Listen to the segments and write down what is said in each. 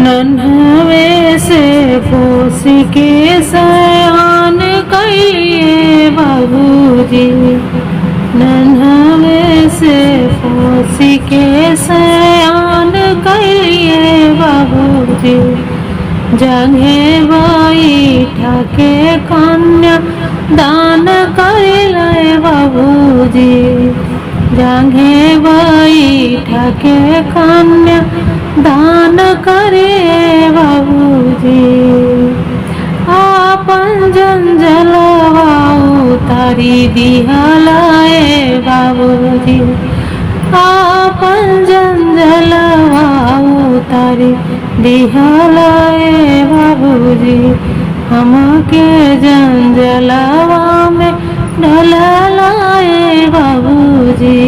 नन्हवे से पोसी के सयान कइए बाबूजी। नन्हवे से पोसी के सयान कइए बाबूजी। जंघे बैठा के कन्या दान कइले बाबूजी। जंघे बैठा के कन्या दान करे बाबूजी। आपन जंजलवा उतारी दिहलाए बाबूजी। आपन जंजलवा उतारी दिहलाए बाबूजी। हमके जंजलवा में ढलाए बाबूजी।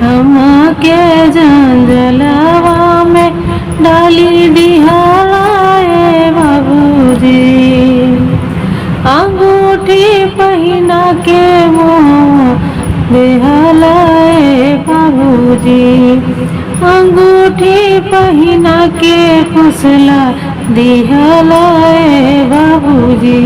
हमके जंजलवा में डाली दिहलाए बाबूजी। अंगूठी पहिना के मुँह दिहलाए बाबूजी। अंगूठी पहिना के फुसला दिहलाए बाबूजी।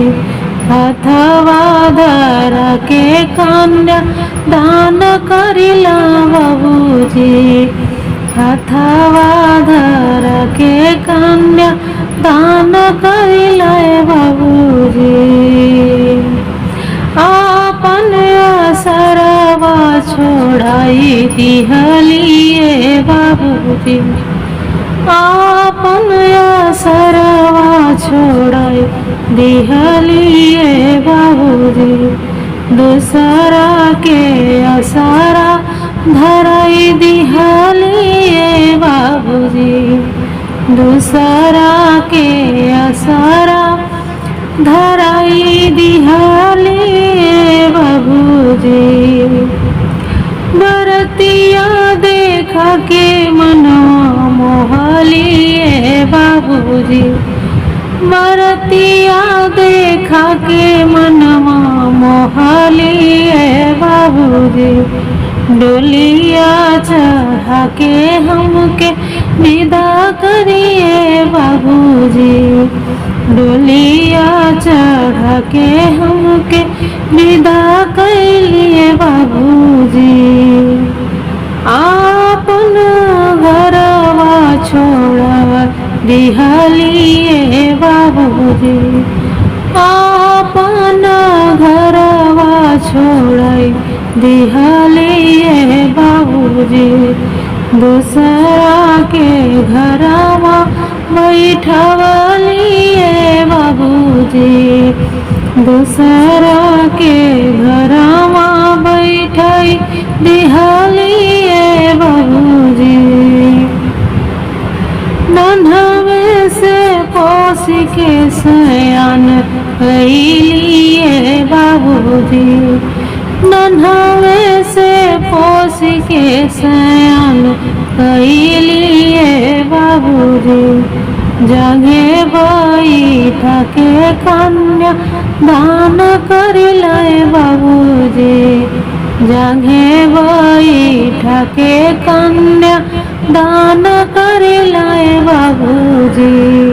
हथवा धरा के कन्या दान करिला बाबूजी। हथवा धरा के कन्या दान करिला बाबूजी। आपन असरवा छोड़ाई दिहलिए बाबूजी। आपन असरवा छोड़ाई दिहलिए बाबूजी। दूसरा के असरा धराई दिहलिए बाबूजी। दूसरा के असरा धराई दिहलिए बाबूजी। बरतिया देखा के मनवा मोहलिए बाबूजी। बरतिया देखा के मनवा मोहलिए बाबूजी। डोलिया चढ़ा के हमके विदा करिए बाबूजी। डोलिया चढ़ा के हमके विदा करिए बाबूजी। आपन घरवा छोड़ा दिहलिए बाबूजी। आपन घरवा छोड़ाई दिहलिए बाबूजी। दूसरा के घरवा बैठवलिए बाबूजी। दूसरा के घरवा बैठाई दिहलिए बाबूजी। नन्हवे से पोसी के सयान कइलिए बाबूजी। नन्हवे से पोसी के सयान कइलिए बाबूजी। जंघे बैठा के कन्या दान करिले बाबूजी। जंघे बैठा के कन्या दान करिले बाबूजी।